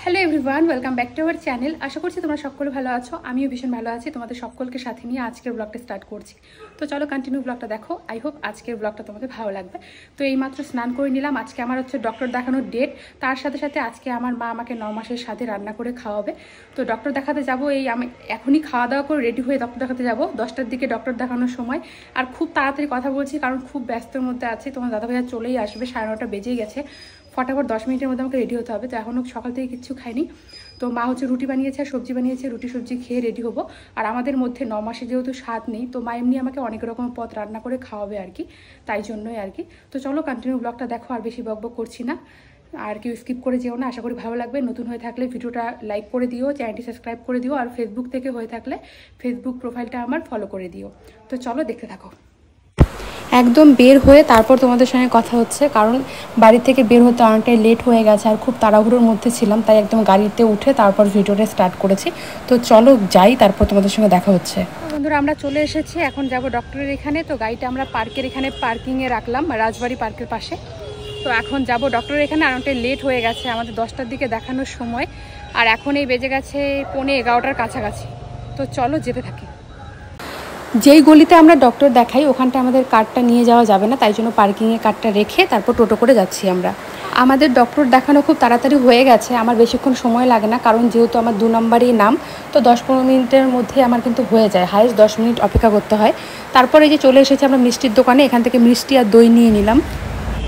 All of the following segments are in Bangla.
Hello everyone, welcome back to our channel. আশা করছি তোমরা সকলে ভালো আছো, আমিও ভীষণ ভালো আছি। তোমাদের সকলকে সাথে নিয়ে আজকের ব্লগটা স্টার্ট করছি। তো চলো কন্টিনিউ ব্লগটা দেখো। আই হোপ আজকের ব্লগটা তোমাদের ভালো লাগবে। তো এইমাত্র স্নান করে নিলাম। আজকে আমার হচ্ছে ডক্টর দেখানোর ডেট। তার সাথে সাথে আজকে আমার মা আমাকে 9 মাসের সাথে রান্না করে খাওয়াবে। তো ডক্টর দেখাতে যাবো, আমি এখনই খাওয়া দাওয়া করে রেডি হয়ে ডক্টর দেখাতে যাবো। 10টার দিকে ডক্টর দেখানোর সময়। আর খুব তাড়াতাড়ি কথা বলছি কারণ খুব ব্যস্তর মধ্যে আছি। তোমার দাদা ভাইয়া চলেই আসবে, 9:30 বেজেই গেছে। ফটাফট 10 মিনিটের মধ্যে আমাকে রেডি হতে হবে। তো এখনও সকাল থেকে কিছু খাইনি। তো মা হচ্ছে রুটি বানিয়েছে আর সবজি বানিয়েছে, রুটি সবজি খেয়ে রেডি হবো। আর আমাদের মধ্যে 9 মাসে যেহেতু স্বাদ নেই, তো মা এমনি আমাকে অনেক রকম পদ রান্না করে খাওয়াবে আর কি, তাই জন্যই আর কি। তো চলো কন্টিনিউ ব্লগটা দেখো, আর বেশি বকবক করছি না। আর কেউ স্কিপ করে যেও না, আশা করি ভালো লাগবে। নতুন হয়ে থাকলে ভিডিওটা লাইক করে দিও, চ্যানেলটি সাবস্ক্রাইব করে দিও, আর ফেসবুক থেকে হয়ে থাকলে ফেসবুক প্রোফাইলটা আমার ফলো করে দিও। তো চলো দেখতে থাকো। একদম বের হয়ে তারপর তোমাদের সঙ্গে কথা হচ্ছে, কারণ বাড়ি থেকে বের হতে অনেকটাই লেট হয়ে গেছে আর খুব তাড়াহুড়োর মধ্যে ছিলাম, তাই একদম গাড়িতে উঠে তারপর ভিডিওটা স্টার্ট করেছি। তো চলো যাই, তারপর তোমাদের সঙ্গে দেখা হচ্ছে। বন্ধুরা আমরা চলে এসেছি, এখন যাব ডক্টরের এখানে। তো গাড়িটা আমরা পার্কের এখানে পার্কিংয়ে রাখলাম, রাজবাড়ি পার্কের পাশে। তো এখন যাব ডক্টরের এখানে। আর অনেকটাই লেট হয়ে গেছে, আমাদের 10টার দিকে দেখানোর সময়, আর এখন এই বেজে গেছে 11:15 কাছাকাছি। তো চলো যেতে থাকি। যেই গলিতে আমরা ডক্টর দেখাই ওখানটা আমাদের কারটা নিয়ে যাওয়া যাবে না, তাই জন্য পার্কিংয়ে কারটা রেখে তারপর টোটো করে যাচ্ছি আমরা। আমাদের ডক্টর দেখানো খুব তাড়াতাড়ি হয়ে গেছে, আমার বেশিক্ষণ সময় লাগে না, কারণ যেহেতু আমার 2 নম্বরই নাম। তো 10-15 মিনিটের মধ্যে আমার কিন্তু হয়ে যায়, হাইস্ট 10 মিনিট অপেক্ষা করতে হয়। তারপরে যে চলে এসেছে আমরা মিষ্টির দোকানে, এখান থেকে মিষ্টি আর দই নিয়ে নিলাম।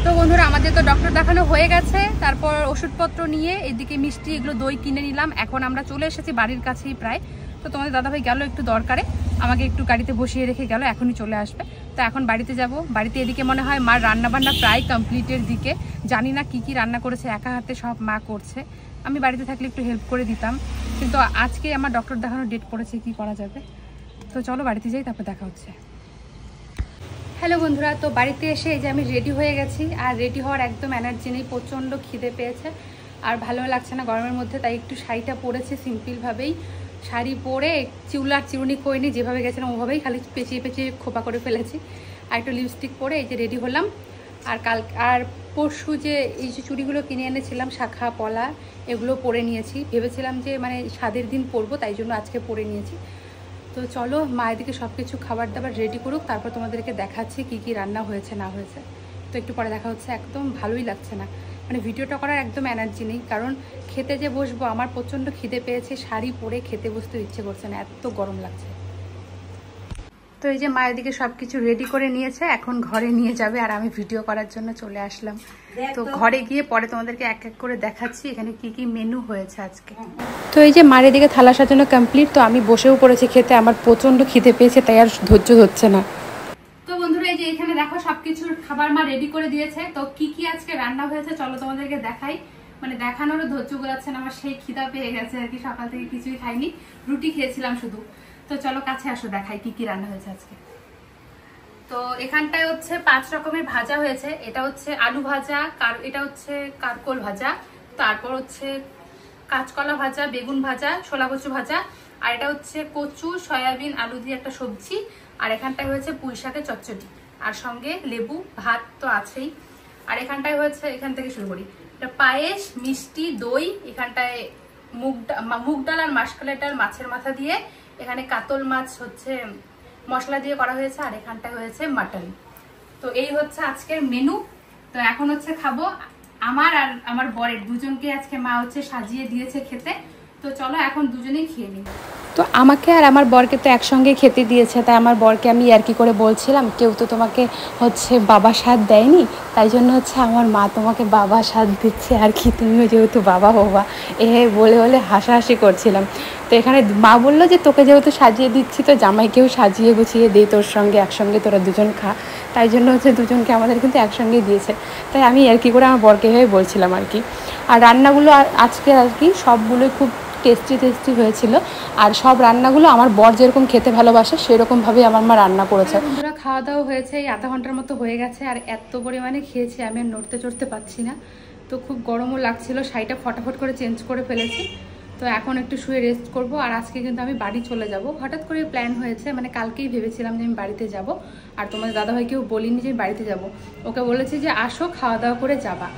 তো বন্ধুরা আমাদের তো ডক্টর দেখানো হয়ে গেছে, তারপর ওষুধপত্র নিয়ে এদিকে মিষ্টি এগুলো দই কিনে নিলাম। এখন আমরা চলে এসেছি বাড়ির কাছেই প্রায়। তো তোমাদের দাদাভাই গেল একটু দরকারে, আমাকে একটু গাড়িতে বসিয়ে রেখে গেল, এখনই চলে আসবে। তো এখন বাড়িতে যাব। বাড়িতে এদিকে মনে হয় মার রান্নাবান্না প্রায় কমপ্লিটের দিকে, জানি না কি কি রান্না করেছে, একা হাতে সব মা করছে। আমি বাড়িতে থাকলে একটু হেল্প করে দিতাম, কিন্তু আজকে আমার ডক্টর দেখানোর ডেট পড়েছে, কি করা যাবে। তো চলো বাড়িতে যাই, তারপর দেখা হচ্ছে। হ্যালো বন্ধুরা, তো বাড়িতে এসে এই যে আমি রেডি হয়ে গেছি। আর রেডি হওয়ার একদম এনার্জি নেই, প্রচণ্ড খিদে পেয়েছে আর ভালো লাগছে না গরমের মধ্যে, তাই একটু শাড়িটা পরেছি সিম্পলভাবেই। শাড়ি পরে চিউলার চিরুনি করিনি, যেভাবে গেছিলাম ওভাবেই খালি পেঁচিয়ে পেঁচিয়ে খোপা করে ফেলেছি। আর একটু লিপস্টিক পরে এই যে রেডি হলাম। আর পরশু যে এই যে চুড়িগুলো কিনে এনেছিলাম শাখা পলা, এগুলো পরে নিয়েছি। ভেবেছিলাম যে মানে স্বাদের দিন পরবো, তাই জন্য আজকে পরে নিয়েছি। তো চলো মা এদিকে সব কিছু খাবার দাবার রেডি করুক, তারপর তোমাদেরকে দেখাচ্ছি কি কি রান্না হয়েছে না হয়েছে। তো একটু পরে দেখা হচ্ছে। একদম ভালোই লাগছে না, মানে ভিডিওটা করার একদম এনার্জি নেই, কারণ খেতে যে বসবো আমার প্রচণ্ড খিদে পেয়েছে, শাড়ি পরে খেতে বসতে ইচ্ছে করছে না, এত গরম লাগছে। তো এই যে মায়ের দিকে সব কিছু রেডি করে নিয়েছে, এখন ঘরে নিয়ে যাবে আর আমি ভিডিও করার জন্য চলে আসলাম। তো ঘরে গিয়ে পরে তোমাদেরকে এক এক করে দেখাচ্ছি এখানে কি কি মেনু হয়েছে আজকে। তো এই যে মায়ের দিকে থালা সাজানো কমপ্লিট, তো আমি বসেও পড়েছি খেতে, আমার প্রচণ্ড খিদে পেয়েছে, তাই আর ধৈর্য হচ্ছে না। তো বন্ধুরা এই যে এখানে দেখো সবকিছুর খাবার মা রেডি করে দিয়েছে। তো কি কি আজকে রান্না হয়েছে চলো তোমাদেরকে দেখাই, মানে দেখানোরও ধৈর্য গোলাচ্ছে না আমার, সেই খিদা পেয়ে গেছে আর কি। সকাল থেকে কিছুই খাইনি, রুটি খেয়েছিলাম শুধু। তো চলো কাছে আসো দেখাই কি কি রান্না হয়েছে আজকে। তো এখানটায় হচ্ছে 5 রকমের ভাজা হয়েছে। এটা হচ্ছে আলু ভাজা, এটা হচ্ছে কারকোল ভাজা, তারপর হচ্ছে কাঁচকলা ভাজা, বেগুন ভাজা, ছোলা কচু ভাজা, আর এটা হচ্ছে কচু সয়াবিন আলু দিয়ে একটা সবজি, আর এখানটায় হয়েছে পুঁই শাকের চচ্চড়ি, আর সঙ্গে লেবু, ভাত তো আছেই। আর এখানটায় হয়েছে, এখান থেকে শুরু করি, এটা পায়েস, মিষ্টি, দই, এখানটায় মুগ ডাল আর মাসকলাই ডাল মাছের মাথা দিয়ে, এখানে কাতল মাছ হচ্ছে মশলা দিয়ে করা হয়েছে, আর এখানটায় হয়েছে মাটন। তো এই হচ্ছে আজকের মেনু। তো এখন হচ্ছে খাবো। আমার আর আমার বরের দুজনকে আজকে মা হচ্ছে সাজিয়ে দিয়েছে খেতে। তো চলো এখন দুজনেই খেয়ে নিই। তো আমাকে আর আমার বরকে তো একসঙ্গে খেতে দিয়েছে, তাই আমার বরকে আমি আর কি করে বলছিলাম, কেউ তো তোমাকে হচ্ছে বাবা স্বাদ দেয়নি, তাই জন্য হচ্ছে আমার মা তোমাকে বাবা স্বাদ দিচ্ছে আর কি, তুমিও যেহেতু বাবা হবা, বলে বলে হাসাহাসি করছিলাম। তো এখানে মা বললো যে তোকে যেহেতু সাজিয়ে দিচ্ছি, তো জামাইকেও সাজিয়ে গুছিয়ে দিই তোর সঙ্গে, একসঙ্গে তোরা দুজন খা, তাই জন্য হচ্ছে দুজনকে আমাদের কিন্তু একসঙ্গে দিয়েছে। তাই আমি আর কি করে আমার বরকে হয়ে বলছিলাম আর কি। আর রান্নাগুলো আজকে আর কি সবগুলোই খুব টেস্টি হয়েছিল, আর সব রান্নাগুলো আমার বর যেরকম খেতে ভালোবাসে সেরকমভাবেই আমার মা রান্না করেছে। বন্ধুরা খাওয়া দাওয়া হয়েছে, এই আধা ঘন্টার মতো হয়ে গেছে, আর এত পরিমাণে খেয়েছি আমি আর নড়তে চড়তে পারছি না। তো খুব গরমও লাগছিল, শাড়িটা ফটাফট করে চেঞ্জ করে ফেলেছি। তো এখন একটু শুয়ে রেস্ট করব। আর আজকে কিন্তু আমি বাড়ি চলে যাব, হঠাৎ করে প্ল্যান হয়েছে, মানে কালকেই ভেবেছিলাম যে আমি বাড়িতে যাব। আর তোমাদের দাদাভাইকেও বলিনি যে বাড়িতে যাব, ওকে বলেছি যে আসো খাওয়া দাওয়া করে যাবা।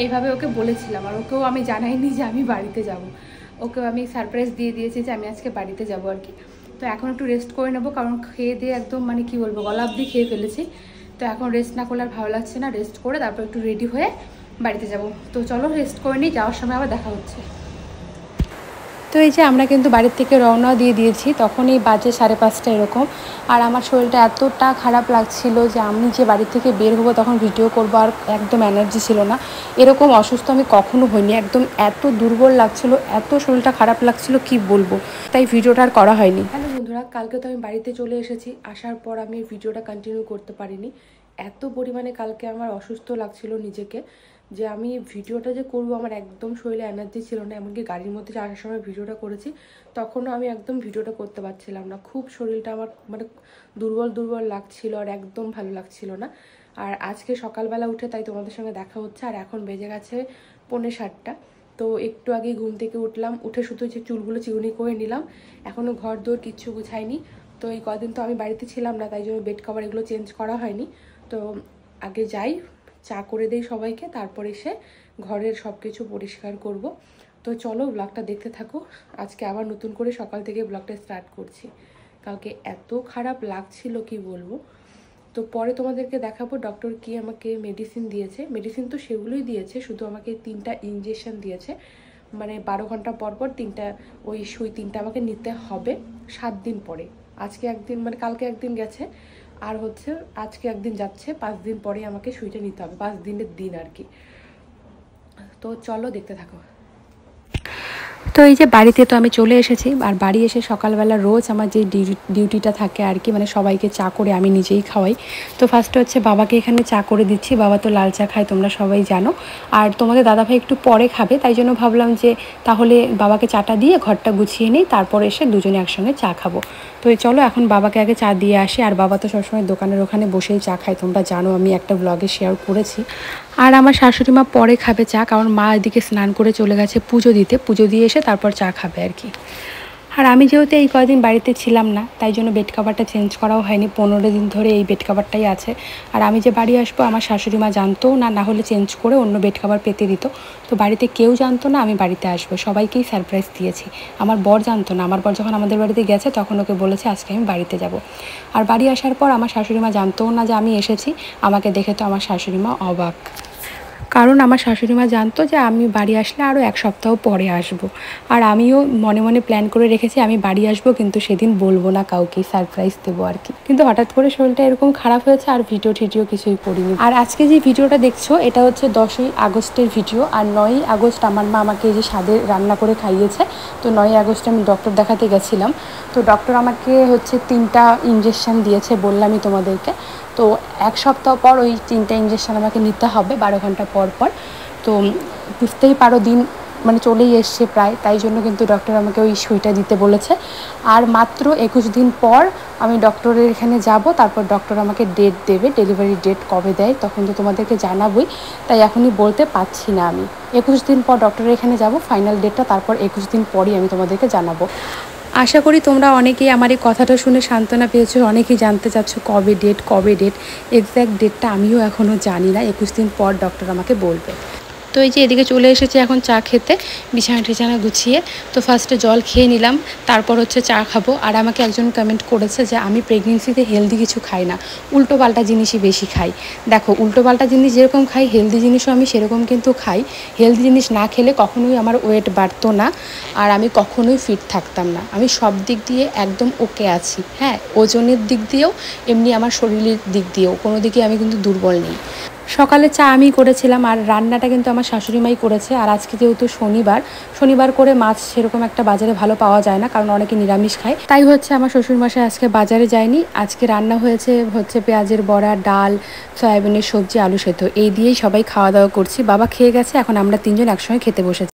এইভাবে ওকে বলেছিলাম, আর ওকেও আমি জানাইনি যে আমি বাড়িতে যাব। ওকেও আমি সারপ্রাইজ দিয়ে দিয়েছি যে আমি আজকে বাড়িতে যাব আর কি। তো এখন একটু রেস্ট করে নেবো, কারণ খেয়ে দিয়ে একদম মানে কি বলবো গলা অবধি খেয়ে ফেলেছি। তো এখন রেস্ট না করলে আর ভালো লাগছে না, রেস্ট করে তারপর একটু রেডি হয়ে বাড়িতে যাব। তো চলো রেস্ট করে নিই, যাওয়ার সময় আবার দেখা হচ্ছে। তো এই যে আমরা কিন্তু বাড়ির থেকে রওনা দিয়ে দিয়েছি, তখনই বাজে 5:30 এরকম। আর আমার শরীরটা এতটা খারাপ লাগছিল যে আমি যে বাড়ি থেকে বের হবো তখন ভিডিও করবো, আর একদম এনার্জি ছিল না। এরকম অসুস্থ আমি কখনো হইনি, একদম এত দুর্বল লাগছিল, এত শরীরটা খারাপ লাগছিল কি বলবো, তাই ভিডিওটা আর করা হয়নি। হ্যালো বন্ধুরা, কালকে তো আমি বাড়িতে চলে এসেছি, আসার পর আমি ভিডিওটা কন্টিনিউ করতে পারিনি। এত পরিমাণে কালকে আমার অসুস্থ লাগছিল নিজেকে যে আমি ভিডিওটা যে করবো, আমার একদম শরীরে এনার্জি ছিল না। এমনকি গাড়ির মধ্যে আসার সময় ভিডিওটা করেছি, তখনও আমি একদম ভিডিওটা করতে পারছিলাম না। খুব শরীরটা আমার মানে দুর্বল দুর্বল লাগছিল, আর একদম ভালো লাগছিল না। আর আজকে সকালবেলা উঠে তাই তোমাদের সঙ্গে দেখা হচ্ছে, আর এখন বেজে গেছে 6:45। তো একটু আগে ঘুম থেকে উঠলাম, উঠে শুধু যে চুলগুলো চিরুনি করে নিলাম, এখনও ঘর দৌড় কিচ্ছু গুছাইনি। তো এই কদিন তো আমি বাড়িতে ছিলাম না, তাই জন্য বেড কভার এগুলো চেঞ্জ করা হয়নি। তো আগে যাই, চা করে দেই সবাইকে, তারপর এসে ঘরের সব কিছু পরিষ্কার করব। তো চলো ব্লগটা দেখতে থাকো। আজকে আবার নতুন করে সকাল থেকে ব্লগটা স্টার্ট করছি। কালকে এত খারাপ লাগছিল কি বলবো। তো পরে তোমাদেরকে দেখাবো ডক্টর কি আমাকে মেডিসিন দিয়েছে। মেডিসিন তো সেগুলোই দিয়েছে, শুধু আমাকে 3টা ইঞ্জেকশন দিয়েছে, মানে 12 ঘন্টা পর পর 3টা ওই সুই 3টা আমাকে নিতে হবে 7 দিন পরে। আজকে একদিন মানে কালকে একদিন গেছে, আর হচ্ছে আজকে একদিন যাচ্ছে, 5 দিন পরে আমাকে সুইটা নিতে হবে, 5 দিনের দিন আর কি। তো চলো দেখতে থাকো। তো এই যে বাড়িতে তো আমি চলে এসেছি, আর বাড়ি এসে সকালবেলা রোজ আমার যে ডিউটিটা থাকে আর কি, মানে সবাইকে চা করে আমি নিজেই খাওয়াই। তো ফার্স্টে হচ্ছে বাবাকে এখানে চা করে দিচ্ছি, বাবা তো লাল চা খায় তোমরা সবাই জানো। আর তোমাদের দাদাভাই একটু পরে খাবে, তাই জন্য ভাবলাম যে তাহলে বাবাকে চাটা দিয়ে ঘরটা গুছিয়ে নিই, তারপর এসে দুজনে একসঙ্গে চা খাবো। তো এই চলো এখন বাবাকে আগে চা দিয়ে আসি। আর বাবা তো সবসময় দোকানের ওখানে বসেই চা খায়, তোমরা জানো, আমি একটা ব্লগে শেয়ার করেছি। আর আমার শাশুড়ি মা পরে খাবে চা, কারণ মা এদিকে স্নান করে চলে গেছে পুজো দিতে, পুজো দিয়ে এসে তারপর চা খাবে আর কি। আর আমি যেহেতু এই কদিন বাড়িতে ছিলাম না, তাই জন্য বেড কাভারটা চেঞ্জ করাও হয়নি, 15 দিন ধরে এই বেড কাভারটাই আছে। আর আমি যে বাড়ি আসবো আমার শাশুড়ি মা জানতো না, না হলে চেঞ্জ করে অন্য বেড কাভার পেতে দিত। তো বাড়িতে কেউ জানতো না আমি বাড়িতে আসবো, সবাইকেই সারপ্রাইজ দিয়েছি। আমার বর জানতো না, আমার বর যখন আমাদের বাড়িতে গেছে তখন ওকে বলেছে আজকে আমি বাড়িতে যাব। আর বাড়ি আসার পর আমার শাশুড়ি মা জানতোও না যে আমি এসেছি, আমাকে দেখে তো আমার শাশুড়ি মা অবাক, কারণ আমার শাশুড়ি মা জানতো যে আমি বাড়ি আসলে আরও 1 সপ্তাহ পরে আসব। আর আমিও মনে মনে প্ল্যান করে রেখেছি আমি বাড়ি আসবো, কিন্তু সেদিন বলবো না কাউকে, সারপ্রাইজ দেবো আর কি। কিন্তু হঠাৎ করে শরীরটা এরকম খারাপ হয়েছে, আর ভিডিও কিছুই করিনি। আর আজকে যে ভিডিওটা দেখছো এটা হচ্ছে 10ই আগস্টের ভিডিও। আর 9ই আগস্ট আমার মা আমাকে এই যে স্বাদের রান্না করে খাইয়েছে। তো 9ই আগস্টে আমি ডক্টর দেখাতে গেছিলাম। তো ডক্টর আমাকে হচ্ছে 3টা ইঞ্জেকশন দিয়েছে, বললামই তোমাদেরকে। তো 1 সপ্তাহ পর ওই 3টা ইঞ্জেকশন আমাকে নিতে হবে 12 ঘন্টা পর পর। তো বুঝতেই পারো দিন মানে চলেই এসছে প্রায়, তাই জন্য কিন্তু ডক্টর আমাকে ওই সুইটা দিতে বলেছে। আর মাত্র 21 দিন পর আমি ডক্টরের এখানে যাব, তারপর ডক্টর আমাকে ডেট দেবে, ডেলিভারি ডেট কবে দেয় তখন তো তোমাদেরকে জানাবই, তাই এখনই বলতে পারছি না। আমি 21 দিন পর ডক্টরের এখানে যাব, ফাইনাল ডেটটা তারপর 21 দিন পরই আমি তোমাদেরকে জানাবো। আশা করি তোমরা অনেকেই আমার এই কথাটা শুনে সান্ত্বনা পেয়েছো, অনেকেই জানতে চাচ্ছ কবে ডেট। এক্স্যাক্ট ডেটটা আমিও এখনও জানি না, 21 দিন পর ডক্টর আমাকে বলবে। তো এই যে এদিকে চলে এসেছি এখন চা খেতে, বিছানা গুছিয়ে। তো ফার্স্টে জল খেয়ে নিলাম, তারপর হচ্ছে চা খাবো। আর আমাকে একজন কমেন্ট করেছে যে আমি প্রেগনেন্সিতে হেলদি কিছু খাই না, উল্টোপাল্টা জিনিসই বেশি খাই। দেখো উল্টোপাল্টা জিনিস যেরকম খাই, হেলদি জিনিসও আমি সেরকম কিন্তু খাই। হেলদি জিনিস না খেলে কখনোই আমার ওয়েট বাড়তো না, আর আমি কখনোই ফিট থাকতাম না। আমি সব দিক দিয়ে একদম ওকে আছি, হ্যাঁ, ওজনের দিক দিয়েও এমনি আমার শরীরের দিক দিয়েও কোনো দিকে আমি কিন্তু দুর্বল নেই। সকালে চা আমি করেছিলাম, আর রান্নাটা কিন্তু আমার শাশুড়িমাই করেছে। আর আজকে যেহেতু শনিবার করে মাছ সেরকম একটা বাজারে ভালো পাওয়া যায় না, কারণ অনেকে নিরামিষ খায়, তাই হচ্ছে আমার শ্বশুরমশাই আজকে বাজারে যায়নি। আজকে রান্না হচ্ছে পেঁয়াজের বড়া, ডাল, সয়াবিনের সবজি, আলু সেদ্ধ, এই দিয়েই সবাই খাওয়া দাওয়া করছি। বাবা খেয়ে গেছে, এখন আমরা 3জন একসঙ্গে খেতে বসেছি।